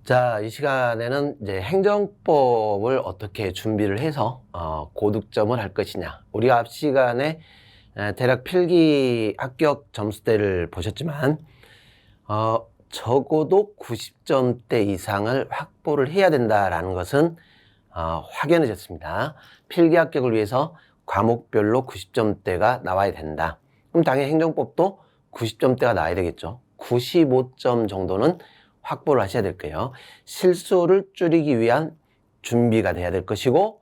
자, 이 시간에는 이제 행정법을 어떻게 준비를 해서 고득점을 할 것이냐. 우리가 앞 시간에 대략 필기 합격 점수대를 보셨지만 적어도 90점대 이상을 확보를 해야 된다라는 것은 확연해졌습니다. 필기 합격을 위해서 과목별로 90점대가 나와야 된다. 그럼 당연히 행정법도 90점대가 나와야 되겠죠. 95점 정도는 확보를 하셔야 될 거예요. 실수를 줄이기 위한 준비가 돼야 될 것이고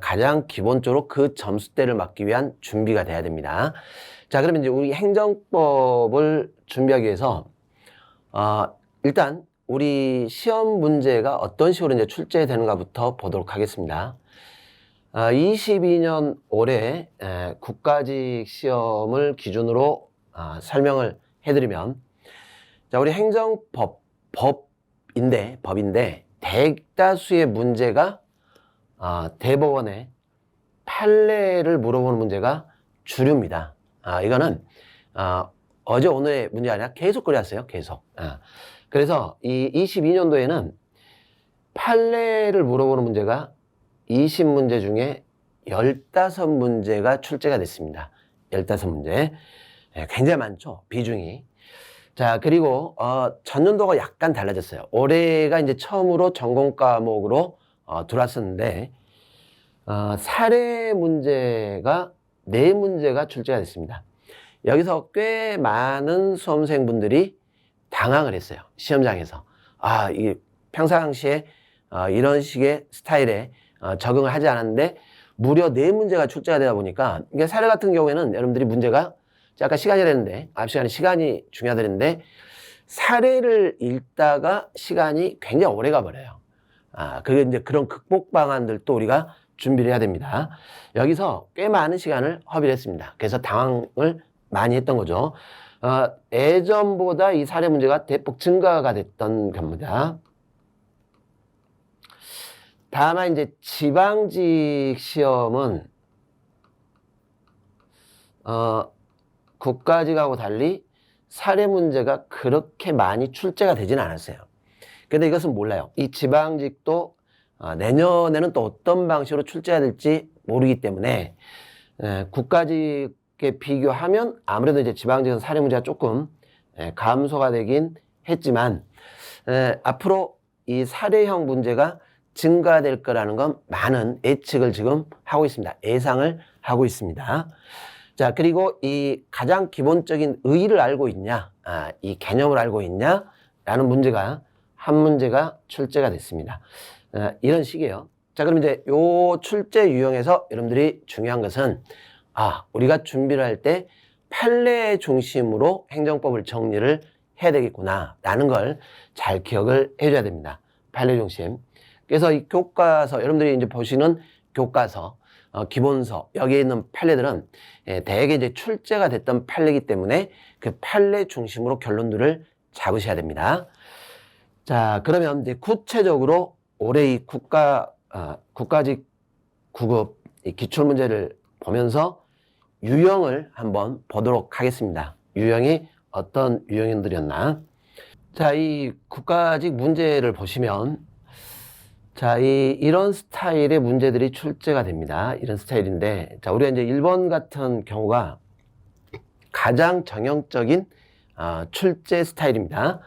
가장 기본적으로 그 점수대를 맞기 위한 준비가 돼야 됩니다. 자, 그러면 이제 우리 행정법을 준비하기 위해서 일단 우리 시험 문제가 어떤 식으로 이제 출제되는가부터 보도록 하겠습니다. 22년 올해 국가직 시험을 기준으로 설명을 해드리면, 자, 우리 법인데 대다수의 문제가 대법원에 판례를 물어보는 문제가 주류입니다. 이거는 어제 오늘의 문제 아니라 계속 그래왔어요. 계속. 그래서 이 22년도에는 판례를 물어보는 문제가 20문제 중에 15문제가 출제가 됐습니다. 15문제. 굉장히 많죠. 비중이. 자, 그리고 전년도가 약간 달라졌어요. 올해가 이제 처음으로 전공 과목으로 들어왔었는데 사례 문제가 4문제가 출제가 됐습니다. 여기서 꽤 많은 수험생분들이 당황을 했어요. 시험장에서. 이게 평상시에 이런 식의 스타일에 적응을 하지 않았는데 무려 4문제가 출제가 되다 보니까, 이게 사례 같은 경우에는 여러분들이 문제가 아까 시간이 됐는데, 앞 시간에 시간이 중요하다는데 사례를 읽다가 시간이 굉장히 오래 가버려요. 그게 이제 그런 극복 방안들도 우리가 준비를 해야 됩니다. 여기서 꽤 많은 시간을 허비를 했습니다. 그래서 당황을 많이 했던 거죠. 예전보다 이 사례 문제가 대폭 증가가 됐던 겁니다. 다만 이제 지방직 시험은 국가직하고 달리 사례 문제가 그렇게 많이 출제가 되지는 않았어요. 근데 이것은 몰라요. 이 지방직도 내년에는 또 어떤 방식으로 출제가 될지 모르기 때문에 국가직에 비교하면 아무래도 이제 지방직은 사례 문제가 조금 감소가 되긴 했지만 앞으로 이 사례형 문제가 증가될 거라는 건 많은 예측을 지금 하고 있습니다. 예상을 하고 있습니다. 자, 그리고 이 가장 기본적인 의의를 알고 있냐, 이 개념을 알고 있냐 라는 문제가 한 문제가 출제가 됐습니다. 이런 식이에요. 자, 그럼 이제 요 출제 유형에서 여러분들이 중요한 것은 우리가 준비를 할 때 판례 중심으로 행정법을 정리를 해야 되겠구나 라는 걸 잘 기억을 해줘야 됩니다. 판례 중심. 그래서 이 교과서, 여러분들이 이제 보시는 교과서, 기본서, 여기에 있는 판례들은 대개 이제 출제가 됐던 판례이기 때문에 그 판례 중심으로 결론들을 잡으셔야 됩니다. 자, 그러면 이제 구체적으로 올해 이 국가직 9급 기출문제를 보면서 유형을 한번 보도록 하겠습니다. 유형이 어떤 유형들이었나. 자, 이 국가직 문제를 보시면, 자, 이런 스타일의 문제들이 출제가 됩니다. 이런 스타일인데, 자, 우리가 이제 1번 같은 경우가 가장 정형적인 출제 스타일입니다.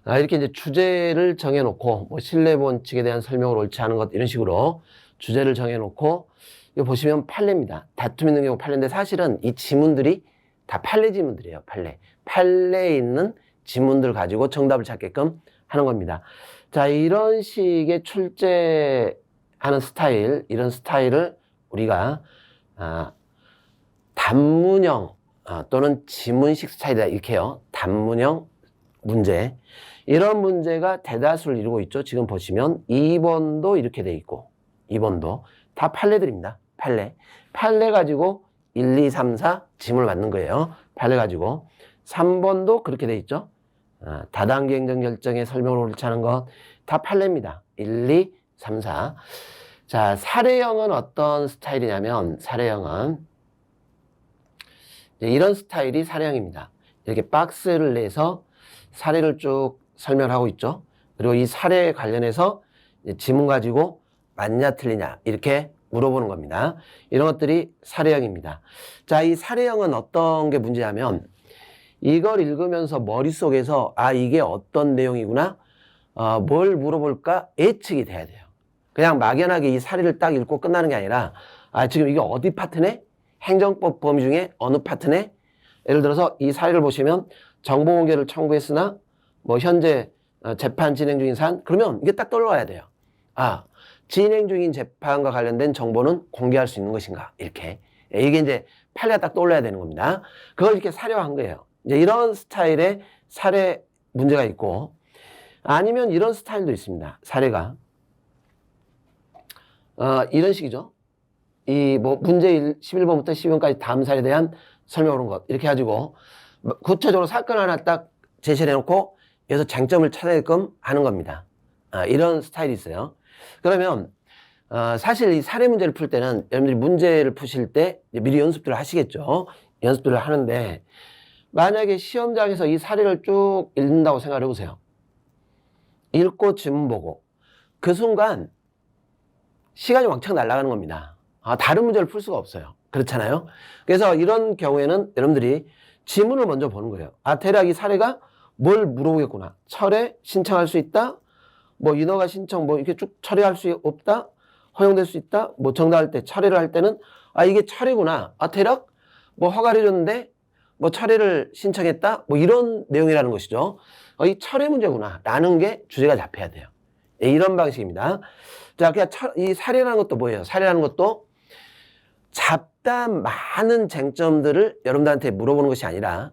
이렇게 이제 주제를 정해놓고, 뭐 신뢰 원칙에 대한 설명을 옳지 않은 것, 이런 식으로 주제를 정해놓고, 이거 보시면 판례입니다. 다툼 있는 경우 판례인데, 사실은 이 지문들이 다 판례 지문들이에요. 판례. 판례에 있는 지문들 가지고 정답을 찾게끔 하는 겁니다. 자, 이런 식의 출제하는 스타일, 이런 스타일을 우리가 단문형 또는 지문식 스타일이다 이렇게 해요. 단문형 문제. 이런 문제가 대다수를 이루고 있죠. 지금 보시면 2번도 이렇게 돼 있고 2번도 다 판례들입니다. 판례. 판례 가지고 1, 2, 3, 4 지문을 맞는 거예요. 판례 가지고. 3번도 그렇게 돼 있죠. 다단계 행정결정의 설명을 옳지 않은 것 다 판례입니다. 1, 2, 3, 4. 자, 사례형은 어떤 스타일이냐면, 사례형은 이런 스타일이 사례형입니다. 이렇게 박스를 내서 사례를 쭉 설명하고 있죠. 그리고 이 사례에 관련해서 지문 가지고 맞냐 틀리냐 이렇게 물어보는 겁니다. 이런 것들이 사례형입니다. 자, 이 사례형은 어떤 게 문제냐면 이걸 읽으면서 머릿속에서 아 이게 어떤 내용이구나, 뭘 물어볼까 예측이 돼야 돼요. 그냥 막연하게 이 사례를 딱 읽고 끝나는 게 아니라 아 지금 이게 어디 파트네? 행정법 범위 중에 어느 파트네? 예를 들어서 이 사례를 보시면 정보 공개를 청구했으나 뭐 현재 재판 진행 중인 사안, 그러면 이게 딱 떠올라야 돼요. 아, 진행 중인 재판과 관련된 정보는 공개할 수 있는 것인가? 이렇게. 이게 이제 판례가 딱 떠올라야 되는 겁니다. 그걸 이렇게 사례화한 거예요. 이제 이런 스타일의 사례 문제가 있고, 아니면 이런 스타일도 있습니다. 사례가. 이런 식이죠. 이 뭐 문제 11번부터 12번까지 다음 사례에 대한 설명을 한 것. 이렇게 해가지고 구체적으로 사건 하나 딱 제시를 해놓고 여기서 쟁점을 찾아내게끔 하는 겁니다. 이런 스타일이 있어요. 그러면 사실 이 사례 문제를 풀 때는 여러분들이 문제를 푸실 때 미리 연습들을 하시겠죠. 연습들을 하는데 만약에 시험장에서 이 사례를 쭉 읽는다고 생각을 해보세요. 읽고 지문 보고 그 순간 시간이 왕창 날아가는 겁니다. 다른 문제를 풀 수가 없어요. 그렇잖아요. 그래서 이런 경우에는 여러분들이 지문을 먼저 보는 거예요. 대략 이 사례가 뭘 물어보겠구나. 철회 신청할 수 있다. 뭐 인허가 신청 뭐 이렇게 쭉 철회할 수 없다. 허용될 수 있다. 뭐 정당할 때 철회를 할 때는 이게 철회구나. 대략 뭐 허가를 해줬는데 뭐 철회를 신청했다. 뭐 이런 내용이라는 것이죠. 이 철회 문제구나 라는 게 주제가 잡혀야 돼요. 이런 방식입니다. 자, 그냥 이 사례라는 것도 뭐예요? 사례라는 것도 잡다한 많은 쟁점들을 여러분들한테 물어보는 것이 아니라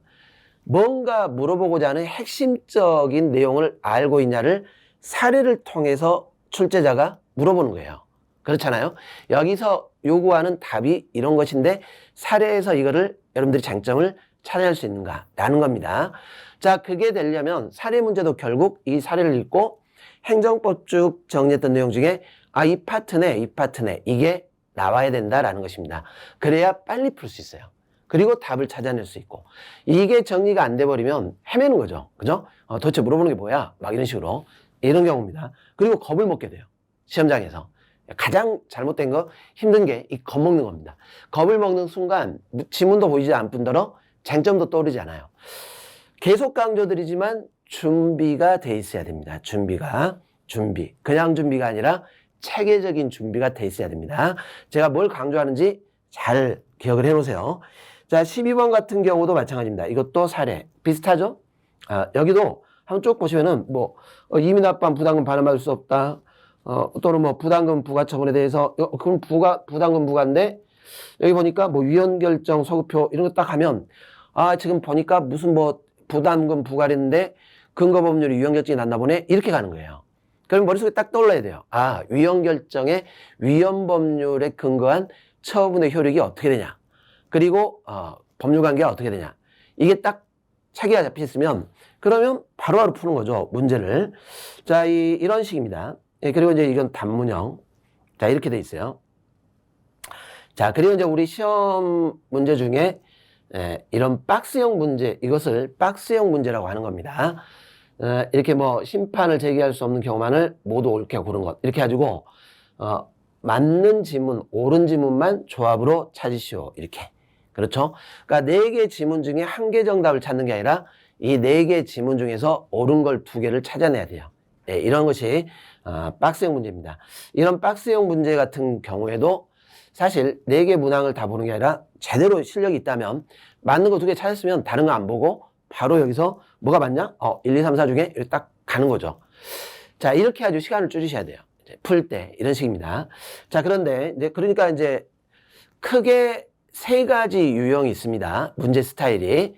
뭔가 물어보고자 하는 핵심적인 내용을 알고 있냐를 사례를 통해서 출제자가 물어보는 거예요. 그렇잖아요. 여기서 요구하는 답이 이런 것인데 사례에서 이거를 여러분들이 쟁점을 찾아낼 수 있는가라는 겁니다. 자, 그게 되려면 사례 문제도 결국 이 사례를 읽고 행정법 쭉 정리했던 내용 중에 이 파트네 이게 나와야 된다라는 것입니다. 그래야 빨리 풀 수 있어요. 그리고 답을 찾아낼 수 있고, 이게 정리가 안 돼버리면 헤매는 거죠. 그죠? 도대체 물어보는 게 뭐야? 막 이런 식으로. 이런 경우입니다. 그리고 겁을 먹게 돼요. 시험장에서. 가장 잘못된 거, 힘든 게 이 겁먹는 겁니다. 겁을 먹는 순간 지문도 보이지 않을 뿐더러 쟁점도 떠오르지 않아요. 계속 강조드리지만 준비가 돼 있어야 됩니다. 준비. 그냥 준비가 아니라 체계적인 준비가 돼 있어야 됩니다. 제가 뭘 강조하는지 잘 기억을 해 놓으세요. 자, 12번 같은 경우도 마찬가지입니다. 이것도 사례. 비슷하죠? 여기도 한번 쭉 보시면은 뭐 이미 납부한 부담금 반환받을 수 없다. 또는 뭐 부담금 부과 처분에 대해서 그럼 부담금 부과인데 여기 보니까 뭐 위헌 결정 소급표 이런 거 딱 하면 지금 보니까 무슨 뭐 부담금 부과했는데 근거 법률이 위헌 결정이 났나 보네. 이렇게 가는 거예요. 그럼 머릿속에 딱 떠올라야 돼요. 위헌 결정의 위헌 법률에 근거한 처분의 효력이 어떻게 되냐. 그리고 법률 관계가 어떻게 되냐. 이게 딱 체계가 잡혀 있으면 그러면 바로바로 푸는 거죠. 문제를. 자, 이런 식입니다. 그리고 이제 이건 단문형. 자, 이렇게 돼 있어요. 자, 그리고 이제 우리 시험 문제 중에 이런 박스형 문제, 이것을 박스형 문제라고 하는 겁니다. 이렇게 뭐 심판을 제기할 수 없는 경우만을 모두 옳게 고른 것. 이렇게 해가지고 맞는 지문, 옳은 지문만 조합으로 찾으시오. 이렇게. 그렇죠? 그러니까 4개 지문 중에 1개 정답을 찾는 게 아니라 이 4개 지문 중에서 옳은 걸 2개를 찾아내야 돼요. 이런 것이 박스형 문제입니다. 이런 박스형 문제 같은 경우에도 사실 4개 문항을 다 보는 게 아니라 제대로 실력이 있다면 맞는 거 2개 찾았으면 다른 거 안 보고 바로 여기서 뭐가 맞냐? 1, 2, 3, 4 중에 이렇게 딱 가는 거죠. 자, 이렇게 아주 시간을 줄이셔야 돼요. 풀 때 이런 식입니다. 자, 그런데 이제 그러니까 이제 크게 3가지 유형이 있습니다. 문제 스타일이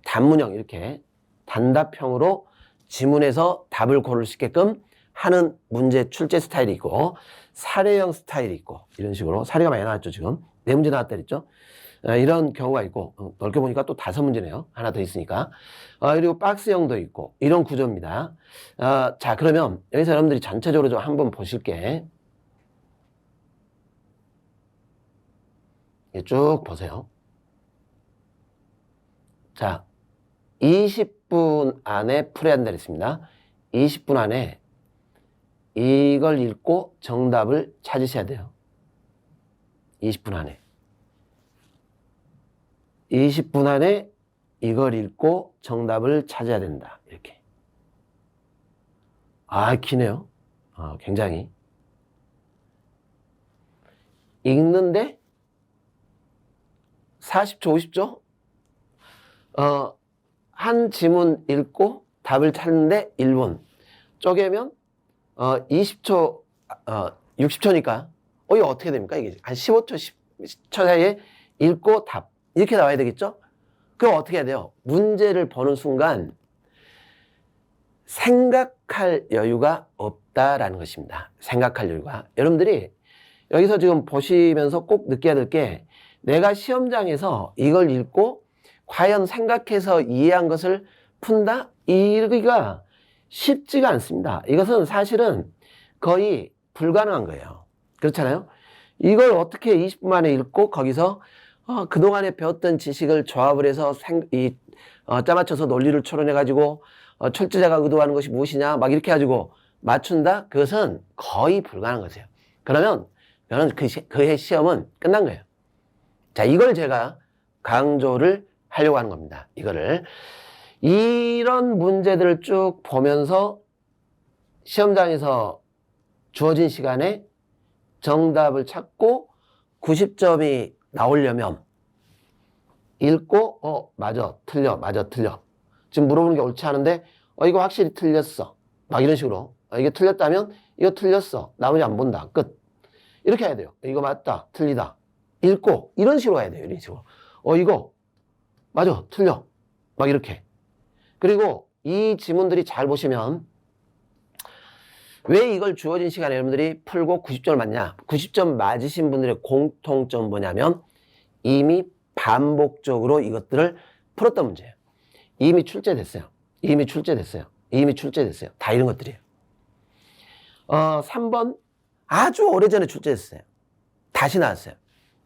단문형 이렇게 단답형으로 지문에서 답을 고를 수 있게끔 하는 문제 출제 스타일이 있고 사례형 스타일이 있고 이런 식으로 사례가 많이 나왔죠. 지금 4문제 나왔다 그랬죠. 이런 경우가 있고 넓게 보니까 또 5문제네요. 하나 더 있으니까. 그리고 박스형도 있고 이런 구조입니다. 자, 그러면 여기서 여러분들이 전체적으로 좀 한번 보실게. 쭉 보세요. 자, 20분 안에 풀어야 한다 그랬습니다. 20분 안에 이걸 읽고 정답을 찾으셔야 돼요. 20분 안에. 20분 안에 이걸 읽고 정답을 찾아야 된다. 이렇게. 아, 기네요. 굉장히. 읽는데 40초, 50초? 한 지문 읽고 답을 찾는데 1분. 쪼개면 20초, 60초니까 이거 어떻게 됩니까? 이게 한 15초, 10초 사이에 읽고 답. 이렇게 나와야 되겠죠? 그럼 어떻게 해야 돼요? 문제를 보는 순간 생각할 여유가 없다라는 것입니다. 생각할 여유가. 여러분들이 여기서 지금 보시면서 꼭 느껴야 될 게 내가 시험장에서 이걸 읽고 과연 생각해서 이해한 것을 푼다? 이러기가 쉽지가 않습니다. 이것은 사실은 거의 불가능한 거예요. 그렇잖아요? 이걸 어떻게 20분 만에 읽고 거기서 그동안에 배웠던 지식을 조합을 해서 짜맞춰서 논리를 추론해가지고 출제자가 의도하는 것이 무엇이냐 막 이렇게 해가지고 맞춘다? 그것은 거의 불가능한 것이에요. 그러면 그해 시험은 끝난 거예요. 자, 이걸 제가 강조를 하려고 하는 겁니다. 이런 문제들을 쭉 보면서 시험장에서 주어진 시간에 정답을 찾고 90점이 나오려면 읽고 맞아 틀려 지금 물어보는 게 옳지 않은데 이거 확실히 틀렸어 막 이런 식으로 이게 틀렸다면 이거 틀렸어 나머지 안 본다 끝 이렇게 해야 돼요. 이거 맞다 틀리다 읽고 이런 식으로 해야 돼요. 이런 식으로 이거 맞아 틀려 막 이렇게. 그리고 이 지문들이 잘 보시면 왜 이걸 주어진 시간에 여러분들이 풀고 90점을 맞냐? 90점 맞으신 분들의 공통점 뭐냐면 이미 반복적으로 이것들을 풀었던 문제예요. 이미 출제됐어요. 다 이런 것들이에요. 3번 아주 오래전에 출제됐어요. 다시 나왔어요.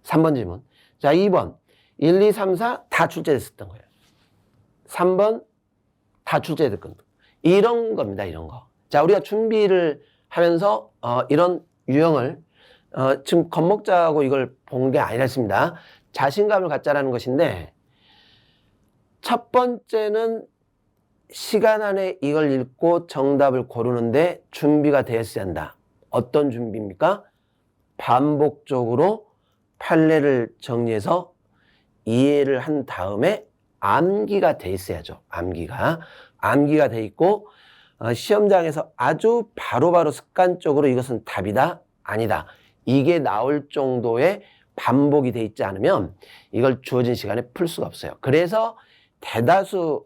3번 질문. 자, 2번 1, 2, 3, 4 다 출제됐었던 거예요. 3번 다 출제됐던 거. 이런 겁니다. 이런 거. 자, 우리가 준비를 하면서 이런 유형을 지금 겁먹자고 이걸 본 게 아니었습니다. 자신감을 갖자라는 것인데 첫 번째는 시간 안에 이걸 읽고 정답을 고르는데 준비가 되었어야 한다. 어떤 준비입니까? 반복적으로 판례를 정리해서 이해를 한 다음에 암기가 돼 있어야죠. 암기가 돼 있고 시험장에서 아주 바로바로 습관적으로 이것은 답이다 아니다 이게 나올 정도의 반복이 돼 있지 않으면 이걸 주어진 시간에 풀 수가 없어요. 그래서 대다수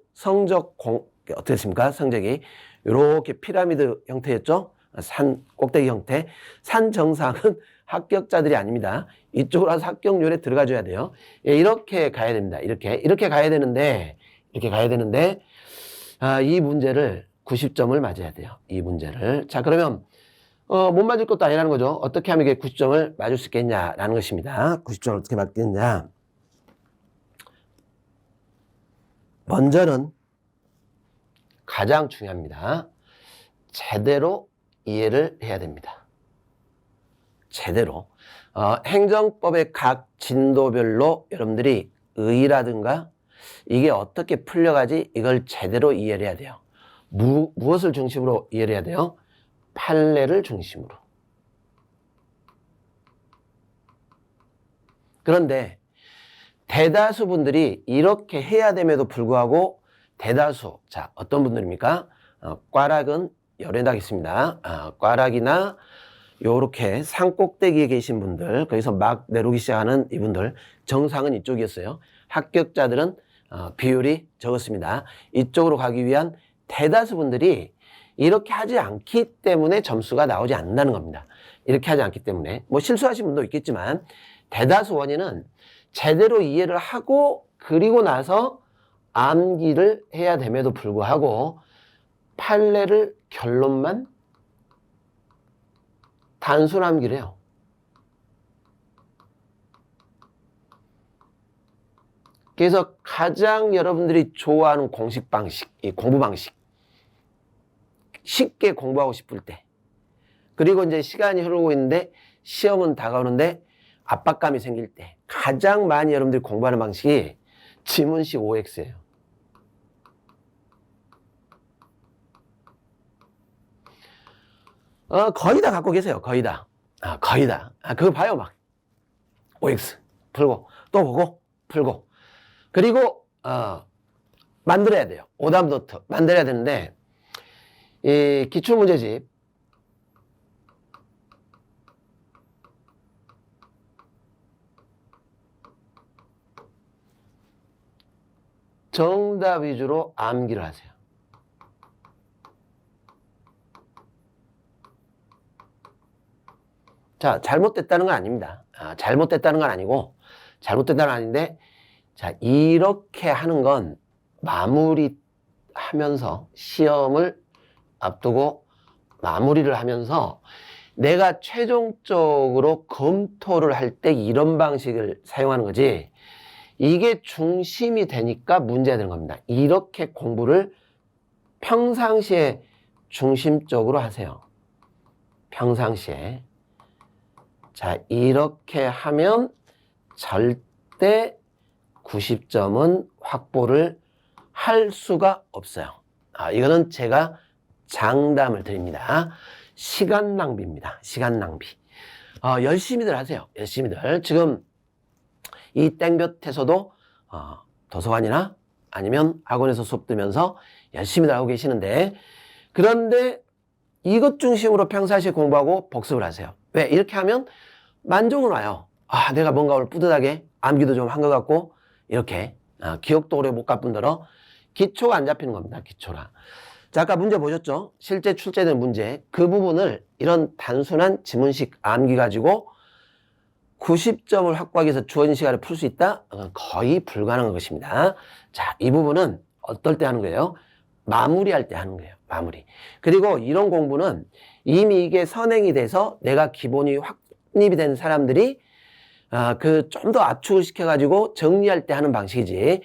어떻게 됐습니까? 성적이 이렇게 피라미드 형태였죠. 산 꼭대기 형태. 산 정상은 합격자들이 아닙니다. 이쪽으로 와서 합격률에 들어가 줘야 돼요. 이렇게 가야 됩니다. 이렇게 가야 되는데 이 문제를 90점을 맞아야 돼요. 이 문제를. 자, 그러면 못 맞을 것도 아니라는 거죠. 어떻게 하면 이게 90점을 맞을 수 있겠냐라는 것입니다. 90점을 어떻게 맞겠냐. 먼저는 가장 중요합니다. 제대로 이해를 해야 됩니다. 제대로. 행정법의 각 진도별로 여러분들이 의라든가 이게 어떻게 풀려가지 이걸 제대로 이해를 해야 돼요. 무엇을 중심으로 이해를 해야 돼요? 판례를 중심으로. 그런데 대다수 분들이 이렇게 해야 됨에도 불구하고 대다수, 자, 어떤 분들입니까? 꽈락은 열에다 있습니다. 꽈락이나 요렇게 산꼭대기에 계신 분들, 거기서 막 내려오기 시작하는 이분들, 정상은 이쪽이었어요. 합격자들은 비율이 적었습니다. 이쪽으로 가기 위한 대다수 분들이 이렇게 하지 않기 때문에 점수가 나오지 않는다는 겁니다. 이렇게 하지 않기 때문에. 뭐 실수하신 분도 있겠지만 대다수 원인은 제대로 이해를 하고 그리고 나서 암기를 해야 됨에도 불구하고 판례를 결론만 단순 암기를 해요. 그래서 가장 여러분들이 좋아하는 공식 방식, 이 공부 방식, 쉽게 공부하고 싶을 때 그리고 이제 시간이 흐르고 있는데 시험은 다가오는데 압박감이 생길 때 가장 많이 여러분들이 공부하는 방식이 지문식 OX예요. 거의 다 갖고 계세요. 거의 다. 거의 다. 그거 봐요, 막. OX 풀고 또 보고 풀고. 그리고 만들어야 돼요. 오답노트 만들어야 되는데 이 기출문제집 정답 위주로 암기를 하세요. 자, 잘못됐다는 건 아닙니다. 잘못됐다는 건 아니고, 잘못됐다는 건 아닌데, 자, 이렇게 하는 건 마무리 하면서, 시험을 앞두고 마무리를 하면서 내가 최종적으로 검토를 할 때 이런 방식을 사용하는 거지, 이게 중심이 되니까 문제가 되는 겁니다. 이렇게 공부를 평상시에 중심적으로 하세요. 평상시에. 자, 이렇게 하면 절대 90점은 확보를 할 수가 없어요. 이거는 제가 장담을 드립니다. 시간 낭비입니다. 시간 낭비. 열심히들 하세요. 열심히들. 지금 이 땡볕에서도 도서관이나 아니면 학원에서 수업 들으면서 열심히들 하고 계시는데, 그런데 이것 중심으로 평상시에 공부하고 복습을 하세요. 왜? 이렇게 하면 만족은 와요. 내가 뭔가 오늘 뿌듯하게 암기도 좀 한 것 같고, 이렇게 기억도 오래 못 갈 뿐더러 기초가 안 잡히는 겁니다. 기초가. 자, 아까 문제 보셨죠? 실제 출제된 문제, 그 부분을 이런 단순한 지문식 암기 가지고 90점을 확보하기 위해서 주어진 시간을 풀 수 있다? 거의 불가능한 것입니다. 자, 이 부분은 어떨 때 하는 거예요? 마무리할 때 하는 거예요. 마무리. 그리고 이런 공부는 이미 이게 선행이 돼서 내가 기본이 확립이 된 사람들이 좀 더 압축을 시켜가지고 정리할 때 하는 방식이지,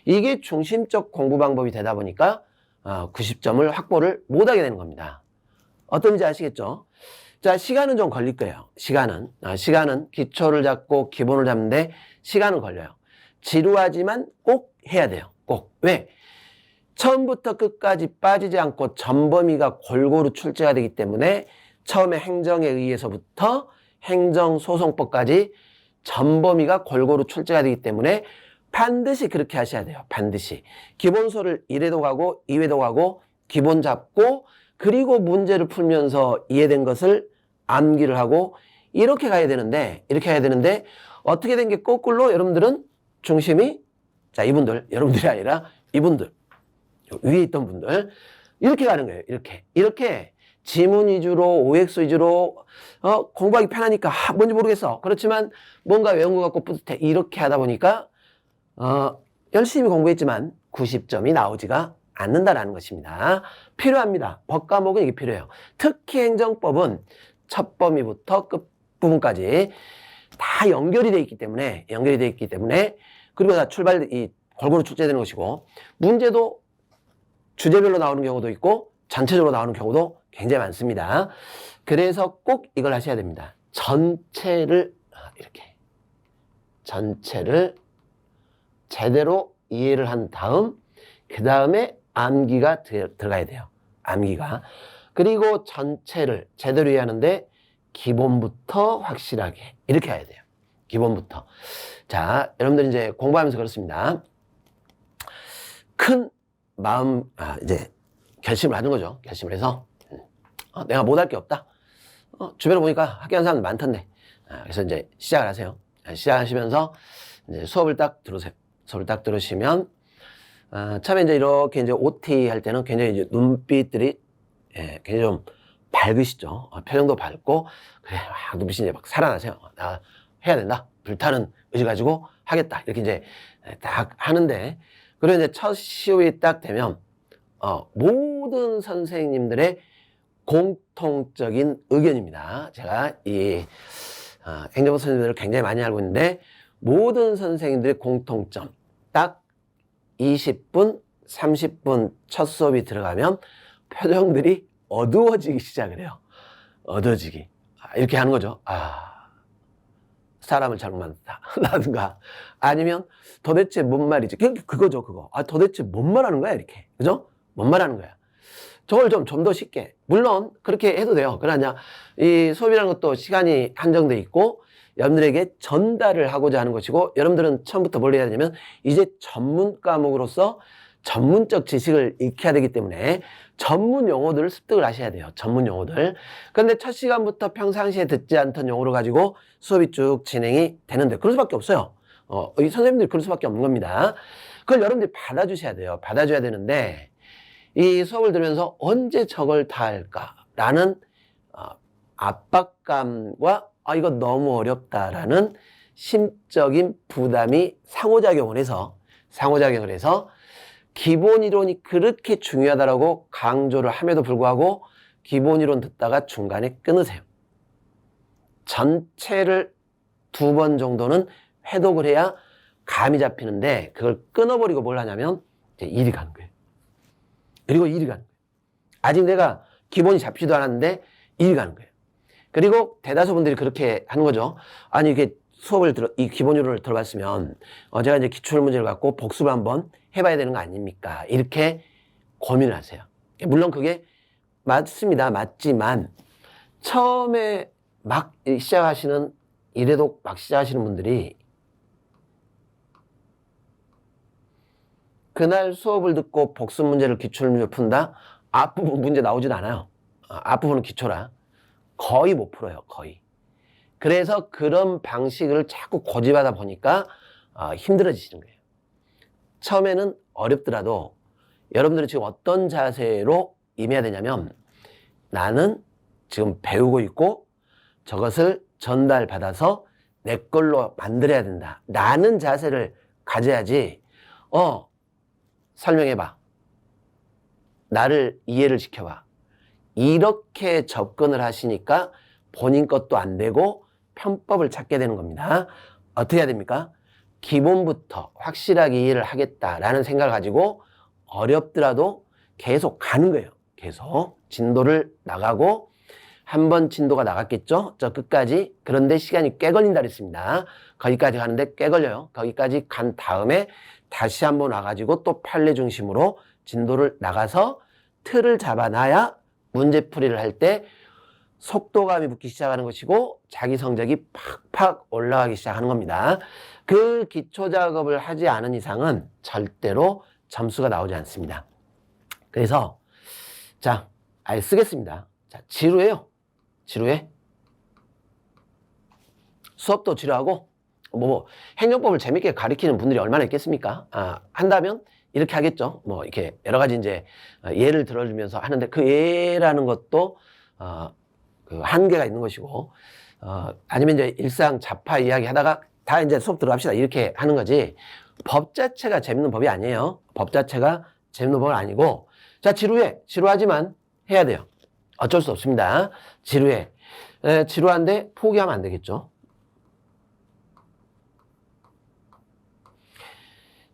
이게 중심적 공부 방법이 되다 보니까 90점을 확보를 못하게 되는 겁니다. 어떤지 아시겠죠? 자, 시간은 좀 걸릴 거예요. 시간은 기초를 잡고 기본을 잡는데 시간은 걸려요. 지루하지만 꼭 해야 돼요. 꼭. 왜? 처음부터 끝까지 빠지지 않고 전범위가 골고루 출제가 되기 때문에 처음에 행정에 의해서부터 행정소송법까지 전범위가 골고루 출제가 되기 때문에 반드시 그렇게 하셔야 돼요. 반드시. 기본서를 1회도 가고 2회도 가고 기본 잡고, 그리고 문제를 풀면서 이해된 것을 암기를 하고, 이렇게 가야 되는데, 어떻게 된 게 거꾸로 여러분들은 중심이, 자, 이분들, 여러분들이 아니라 이분들, 위에 있던 분들, 이렇게 가는 거예요. 이렇게 지문 위주로, OX 위주로, 공부하기 편하니까, 뭔지 모르겠어. 그렇지만 뭔가 외운 것 같고 뿌듯해. 이렇게 하다 보니까, 열심히 공부했지만 90점이 나오지가 않는다라는 것입니다. 필요합니다. 법 과목은 이게 필요해요. 특히 행정법은 첫 범위부터 끝 부분까지 다 연결이 되어 있기 때문에, 그리고 다 골고루 출제되는 것이고, 문제도 주제별로 나오는 경우도 있고 전체적으로 나오는 경우도 굉장히 많습니다. 그래서 꼭 이걸 하셔야 됩니다. 전체를 제대로 이해를 한 다음, 그 다음에 암기가 들어가야 돼요. 암기가. 그리고 전체를 제대로 이해하는데 기본부터 확실하게 이렇게 해야 돼요. 기본부터. 자, 여러분들 이제 공부하면서 그렇습니다. 큰 마음, 이제 결심을 하는 거죠. 결심을 해서 내가 못할 게 없다. 주변에 보니까 학교하는 사람들 많던데. 그래서 이제 시작을 하세요. 시작하시면서 이제 수업을 딱 들으세요. 수업을 딱 들으시면 처음에 이제 이렇게 이제 OT 할 때는 굉장히 이제 눈빛들이 굉장히 좀 밝으시죠. 표정도 밝고, 그래, 눈빛이 이제 막 살아나세요. 나 해야 된다. 불타는 의지 가지고 하겠다. 이렇게 이제 딱 하는데, 그리고 이제 첫 시험이 딱 되면 모든 선생님들의 공통적인 의견입니다. 제가 이 행정부 선생님들을 굉장히 많이 알고 있는데, 모든 선생님들의 공통점, 딱 20분, 30분 첫 수업이 들어가면 표정들이 어두워지기 시작을 해요. 얻어지기. 이렇게 하는 거죠. 사람을 잘못 만났다. 라든가. 아니면 도대체 뭔 말이지? 그거죠, 그거. 도대체 뭔 말하는 거야? 이렇게. 그죠? 뭔 말하는 거야? 저걸 좀 더 쉽게. 물론, 그렇게 해도 돼요. 그러나, 이 수업이라는 것도 시간이 한정돼 있고, 여러분들에게 전달을 하고자 하는 것이고, 여러분들은 처음부터 뭘 해야 되냐면, 이제 전문 과목으로서 전문적 지식을 익혀야 되기 때문에 전문 용어들을 습득을 하셔야 돼요. 전문 용어들. 그런데 첫 시간부터 평상시에 듣지 않던 용어를 가지고 수업이 쭉 진행이 되는데, 그럴 수밖에 없어요. 이 선생님들이 그럴 수밖에 없는 겁니다. 그걸 여러분들이 받아주셔야 돼요. 받아줘야 되는데, 이 수업을 들으면서 언제 저걸 다 할까라는 압박감과 이거 너무 어렵다라는 심적인 부담이 상호작용을 해서 기본 이론이 그렇게 중요하다라고 강조를 함에도 불구하고 기본 이론 듣다가 중간에 끊으세요. 전체를 2번 정도는 회독을 해야 감이 잡히는데 그걸 끊어버리고 뭘 하냐면 이제 일이 가는 거예요. 그리고 일이 가는 거예요. 아직 내가 기본이 잡히지도 않았는데 일이 가는 거예요. 그리고 대다수 분들이 그렇게 하는 거죠. 아니 이게 수업을 이 기본 이론을 들어봤으면 제가 이제 기출 문제를 갖고 복습을 한번 해봐야 되는 거 아닙니까? 이렇게 고민을 하세요. 물론 그게 맞습니다. 맞지만 처음에 막 시작하시는 이래독 막 시작하시는 분들이 그날 수업을 듣고 복습 문제를 기출 문제 푼다? 앞부분 문제 나오지도 않아요. 앞부분은 기초라. 거의 못 풀어요. 거의. 그래서 그런 방식을 자꾸 고집하다 보니까 힘들어지시는 거예요. 처음에는 어렵더라도 여러분들이 지금 어떤 자세로 임해야 되냐면 나는 지금 배우고 있고 저것을 전달받아서 내 걸로 만들어야 된다. 라는 자세를 가져야지 설명해봐. 나를 이해를 시켜봐. 이렇게 접근을 하시니까 본인 것도 안 되고 편법을 찾게 되는 겁니다. 어떻게 해야 됩니까? 기본부터 확실하게 이해를 하겠다라는 생각을 가지고 어렵더라도 계속 가는 거예요. 계속 진도를 나가고 한 번 진도가 나갔겠죠? 저 끝까지. 그런데 시간이 꽤 걸린다 그랬습니다. 거기까지 가는데 꽤 걸려요. 거기까지 간 다음에 다시 한번 와가지고 또 판례 중심으로 진도를 나가서 틀을 잡아놔야 문제풀이를 할 때 속도감이 붙기 시작하는 것이고 자기 성적이 팍팍 올라가기 시작하는 겁니다. 그 기초 작업을 하지 않은 이상은 절대로 점수가 나오지 않습니다. 그래서 자, 아예 쓰겠습니다. 자, 지루해요. 지루해. 수업도 지루하고 행정법을 재밌게 가르치는 분들이 얼마나 있겠습니까? 한다면 이렇게 하겠죠. 이렇게 여러 가지 이제 예를 들어주면서 하는데 그 예라는 것도 그 한계가 있는 것이고 아니면 이제 일상 자파 이야기 하다가 다 이제 수업 들어갑시다 이렇게 하는 거지 법 자체가 재밌는 법이 아니에요. 법 자체가 재밌는 법은 아니고 자 지루해. 지루하지만 해야 돼요. 어쩔 수 없습니다. 지루해. 지루한데 포기하면 안 되겠죠.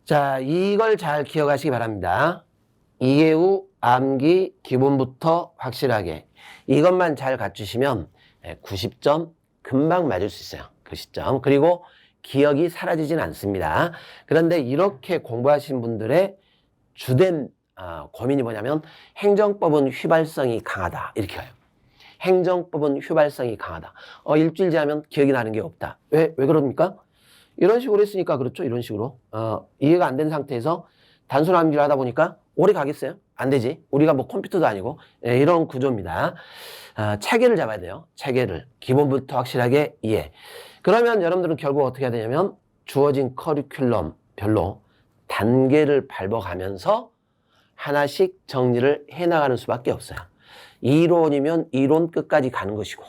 자, 이걸 잘 기억하시기 바랍니다. 이해후, 암기, 기본부터 확실하게. 이것만 잘 갖추시면 90점 금방 맞을 수 있어요. 그 시점. 그리고 기억이 사라지진 않습니다. 그런데 이렇게 공부하신 분들의 주된 고민이 뭐냐면 행정법은 휘발성이 강하다. 이렇게 가요. 행정법은 휘발성이 강하다. 일주일 지나면 기억이 나는 게 없다. 왜 그럽니까? 이런 식으로 했으니까 그렇죠. 이런 식으로. 이해가 안 된 상태에서 단순 암기를 하다 보니까 오래 가겠어요? 안 되지. 우리가 컴퓨터도 아니고 이런 구조입니다. 체계를 잡아야 돼요. 체계를. 기본부터 확실하게 이해. 그러면 여러분들은 결국 어떻게 해야 되냐면 주어진 커리큘럼별로 단계를 밟아가면서 하나씩 정리를 해나가는 수밖에 없어요. 이론이면 이론 끝까지 가는 것이고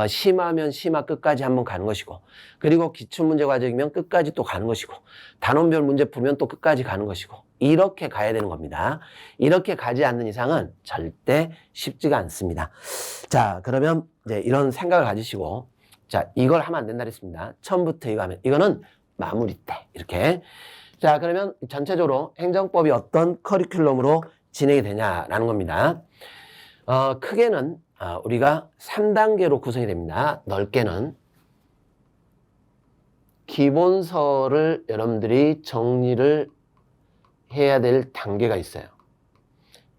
심화면 심화 끝까지 한번 가는 것이고 그리고 기출문제 과정이면 끝까지 또 가는 것이고 단원별 문제 풀면 또 끝까지 가는 것이고 이렇게 가야 되는 겁니다. 이렇게 가지 않는 이상은 절대 쉽지가 않습니다. 자, 그러면 이제 이런 생각을 가지시고 자, 이걸 하면 안 된다 그랬습니다. 처음부터 이거 하면 이거는 마무리 때 이렇게 자, 그러면 전체적으로 행정법이 어떤 커리큘럼으로 진행이 되냐라는 겁니다. 크게는 우리가 3단계로 구성이 됩니다. 넓게는 기본서를 여러분들이 정리를 해야 될 단계가 있어요.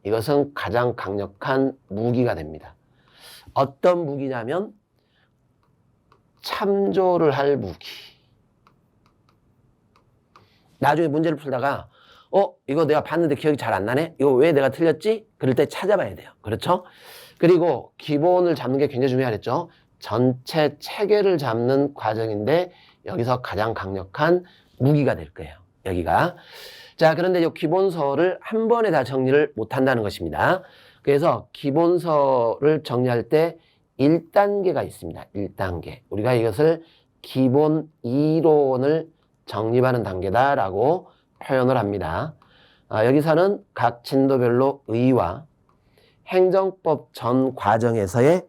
이것은 가장 강력한 무기가 됩니다. 어떤 무기냐면 참조를 할 무기. 나중에 문제를 풀다가 이거 내가 봤는데 기억이 잘 안 나네? 이거 왜 내가 틀렸지? 그럴 때 찾아봐야 돼요. 그렇죠? 그리고 기본을 잡는 게 굉장히 중요하겠죠? 전체 체계를 잡는 과정인데 여기서 가장 강력한 무기가 될 거예요. 여기가. 자, 그런데 이 기본서를 한 번에 다 정리를 못 한다는 것입니다. 그래서 기본서를 정리할 때 1단계가 있습니다. 1단계. 우리가 이것을 기본 이론을 정립하는 단계다라고 표현을 합니다. 여기서는 각 진도별로 의의와 행정법 전 과정에서의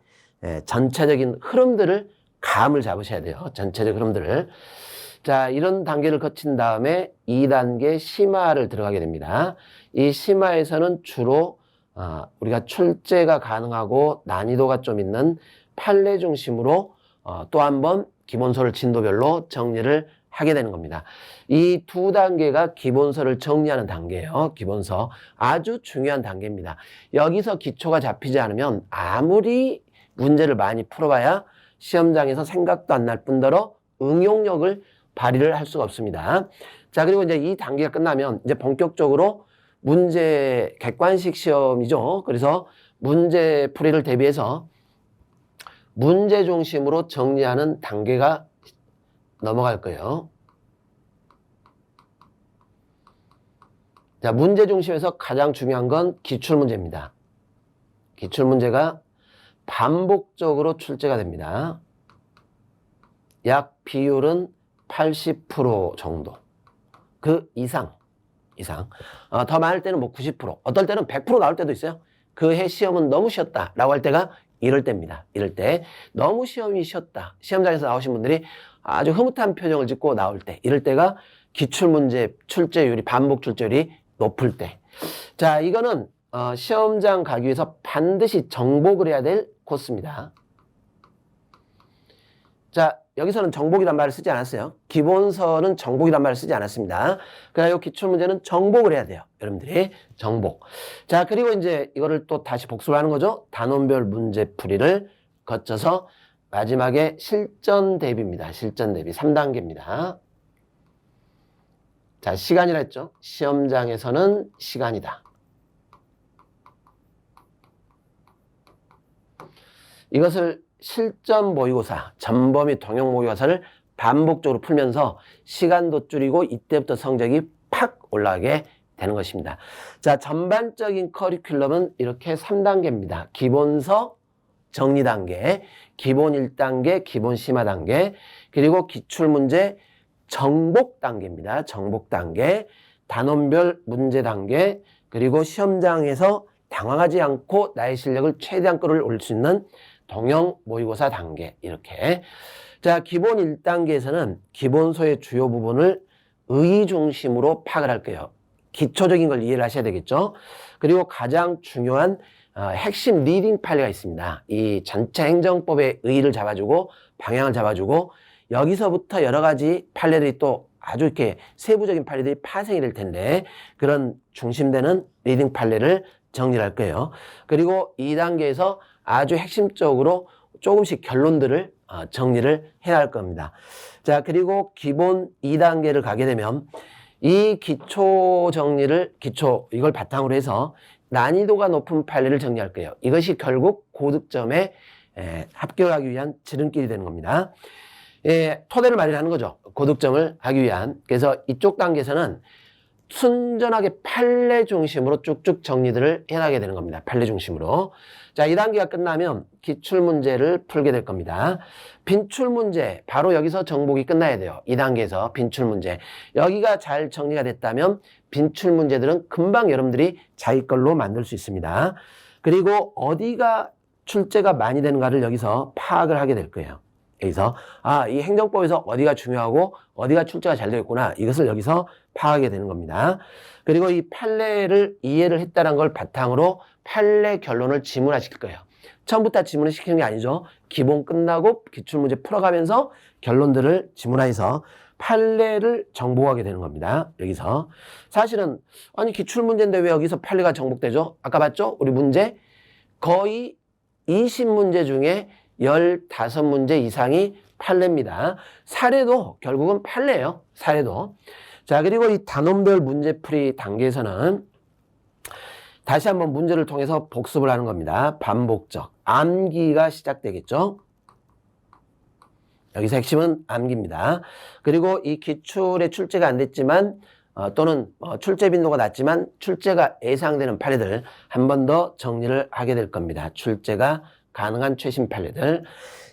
전체적인 흐름들을 감을 잡으셔야 돼요. 전체적 흐름들을. 자, 이런 단계를 거친 다음에 2단계 심화를 들어가게 됩니다. 이 심화에서는 주로 우리가 출제가 가능하고 난이도가 좀 있는 판례 중심으로 또 한 번 기본서를 진도별로 정리를 하게 되는 겁니다. 이 두 단계가 기본서를 정리하는 단계예요. 기본서. 아주 중요한 단계입니다. 여기서 기초가 잡히지 않으면 아무리 문제를 많이 풀어봐야 시험장에서 생각도 안 날 뿐더러 응용력을 발휘를 할 수가 없습니다. 자, 그리고 이제 이 단계가 끝나면 이제 본격적으로 문제 객관식 시험이죠. 그래서 문제 풀이를 대비해서 문제 중심으로 정리하는 단계가 넘어갈 거예요. 자, 문제 중심에서 가장 중요한 건 기출문제입니다. 기출문제가 반복적으로 출제가 됩니다. 약 비율은 80% 정도. 그 이상. 더 많을 때는 뭐 90%, 어떨 때는 100% 나올 때도 있어요. 그 해 시험은 너무 쉬웠다라고 할 때가 이럴 때입니다. 이럴 때 너무 시험이 쉬웠다. 시험장에서 나오신 분들이 아주 흐뭇한 표정을 짓고 나올 때, 이럴 때가 기출문제 출제율이, 반복 출제율이 높을 때. 자, 이거는 시험장 가기 위해서 반드시 정복을 해야 될 코스입니다. 자, 여기서는 정복이란 말을 쓰지 않았어요. 기본서는 정복이란 말을 쓰지 않았습니다. 그러나 이 기출문제는 정복을 해야 돼요. 여러분들이 정복. 자, 그리고 이제 이거를 또 다시 복습을 하는 거죠. 단원별 문제풀이를 거쳐서 마지막에 실전 대비입니다. 실전 대비 3단계입니다. 자, 시간이라 했죠. 시험장에서는 시간이다. 이것을 실전 모의고사, 전범 및 통역 모의고사를 반복적으로 풀면서 시간도 줄이고 이때부터 성적이 팍 올라가게 되는 것입니다. 자, 전반적인 커리큘럼은 이렇게 3단계입니다. 기본서 정리 단계, 기본 1단계, 기본 심화 단계, 그리고 기출문제 정복 단계입니다. 정복 단계, 단원별 문제 단계, 그리고 시험장에서 당황하지 않고 나의 실력을 최대한 끌어올릴 수 있는 동형 모의고사 단계. 이렇게. 자, 기본 1단계에서는 기본서의 주요 부분을 의의 중심으로 파악을 할 거예요. 기초적인 걸 이해를 하셔야 되겠죠. 그리고 가장 중요한 핵심 리딩 판례가 있습니다. 이 전체 행정법의 의의를 잡아주고 방향을 잡아주고 여기서부터 여러 가지 판례들이 또 아주 이렇게 세부적인 판례들이 파생이 될 텐데 그런 중심되는 리딩 판례를 정리를 할 거예요. 그리고 2단계에서 아주 핵심적으로 조금씩 결론들을 정리를 해야 할 겁니다. 자, 그리고 기본 2단계를 가게 되면 이 기초 정리를, 이걸 바탕으로 해서 난이도가 높은 판례를 정리할 거예요. 이것이 결국 고득점에 합격하기 위한 지름길이 되는 겁니다. 토대를 마련하는 거죠. 고득점을 하기 위한. 그래서 이쪽 단계에서는 순전하게 판례 중심으로 쭉쭉 정리들을 해나가게 되는 겁니다. 판례 중심으로. 자, 2단계가 끝나면 기출문제를 풀게 될 겁니다. 빈출문제, 바로 여기서 정복이 끝나야 돼요. 2단계에서 빈출문제. 여기가 잘 정리가 됐다면 빈출문제들은 금방 여러분들이 자기 걸로 만들 수 있습니다. 그리고 어디가 출제가 많이 되는가를 여기서 파악을 하게 될 거예요. 여기서 이 행정법에서 어디가 중요하고 어디가 출제가 잘 되어 있구나, 이것을 여기서 파악하게 되는 겁니다. 그리고 이 판례를 이해를 했다는 걸 바탕으로 판례 결론을 지문화시킬 거예요. 처음부터 지문을 시키는 게 아니죠. 기본 끝나고 기출문제 풀어가면서 결론들을 지문화해서 판례를 정복하게 되는 겁니다. 여기서 사실은 아니 기출문제인데 왜 여기서 판례가 정복되죠? 아까 봤죠? 우리 문제 거의 20문제 중에 15문제 이상이 판례입니다. 사례도 결국은 판례예요. 사례도. 자, 그리고 이 단원별 문제풀이 단계에서는 다시 한번 문제를 통해서 복습을 하는 겁니다. 반복적. 암기가 시작되겠죠. 여기서 핵심은 암기입니다. 그리고 이 기출에 출제가 안 됐지만 또는 출제 빈도가 낮지만 출제가 예상되는 판례들 한 번 더 정리를 하게 될 겁니다. 출제가 가능한 최신 판례들.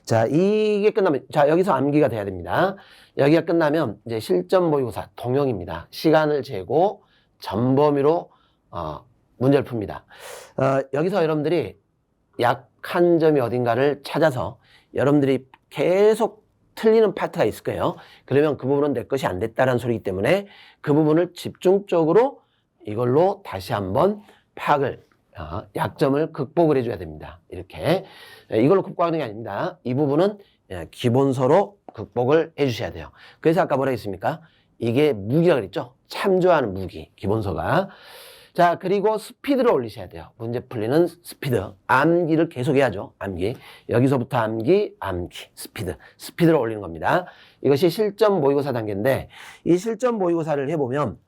자, 이게 끝나면 자, 여기서 암기가 돼야 됩니다. 여기가 끝나면 이제 실전 모의고사 동형입니다. 시간을 재고 전범위로 문제를 풉니다. 여기서 여러분들이 약한 점이 어딘가를 찾아서 여러분들이 계속 틀리는 파트가 있을 거예요. 그러면 그 부분은 내 것이 안 됐다는 소리이기 때문에 그 부분을 집중적으로 이걸로 다시 한번 파악을 약점을 극복을 해줘야 됩니다. 이렇게 이걸로 극복하는 게 아닙니다. 이 부분은 기본서로 극복을 해주셔야 돼요. 그래서 아까 뭐라 했습니까? 이게 무기라고 그랬죠? 참조하는 무기, 기본서가. 자, 그리고 스피드를 올리셔야 돼요. 문제 풀리는 스피드. 암기를 계속 해야죠. 암기. 여기서부터 암기, 스피드를 올리는 겁니다. 이것이 실전 모의고사 단계인데 이 실전 모의고사를 해보면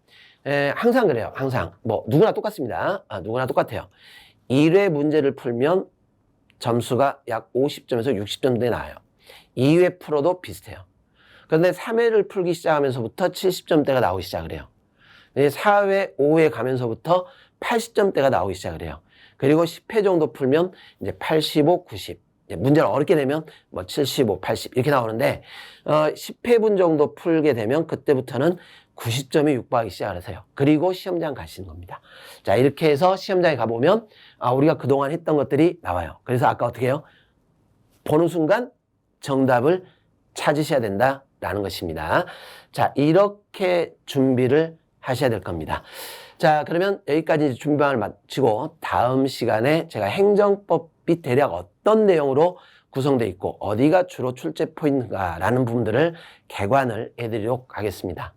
항상 그래요. 항상. 누구나 똑같습니다. 누구나 똑같아요. 1회 문제를 풀면 점수가 약 50점에서 60점대에 나와요. 2회 풀어도 비슷해요. 그런데 3회를 풀기 시작하면서부터 70점대가 나오기 시작을 해요. 4회, 5회 가면서부터 80점대가 나오기 시작을 해요. 그리고 10회 정도 풀면 이제 85, 90. 문제를 어렵게 되면 75, 80 이렇게 나오는데 10회분 정도 풀게 되면 그때부터는 90점에 육박하기 시작을 하세요. 그리고 시험장 가시는 겁니다. 자, 이렇게 해서 시험장에 가보면 우리가 그동안 했던 것들이 나와요. 그래서 아까 어떻게 해요? 보는 순간 정답을 찾으셔야 된다라는 것입니다. 자, 이렇게 준비를 하셔야 될 겁니다. 자, 그러면 여기까지 준비방을 마치고 다음 시간에 제가 행정법이 대략 어떤 내용으로 구성되어 있고 어디가 주로 출제 포인트인가라는 부분들을 개관을 해드리도록 하겠습니다.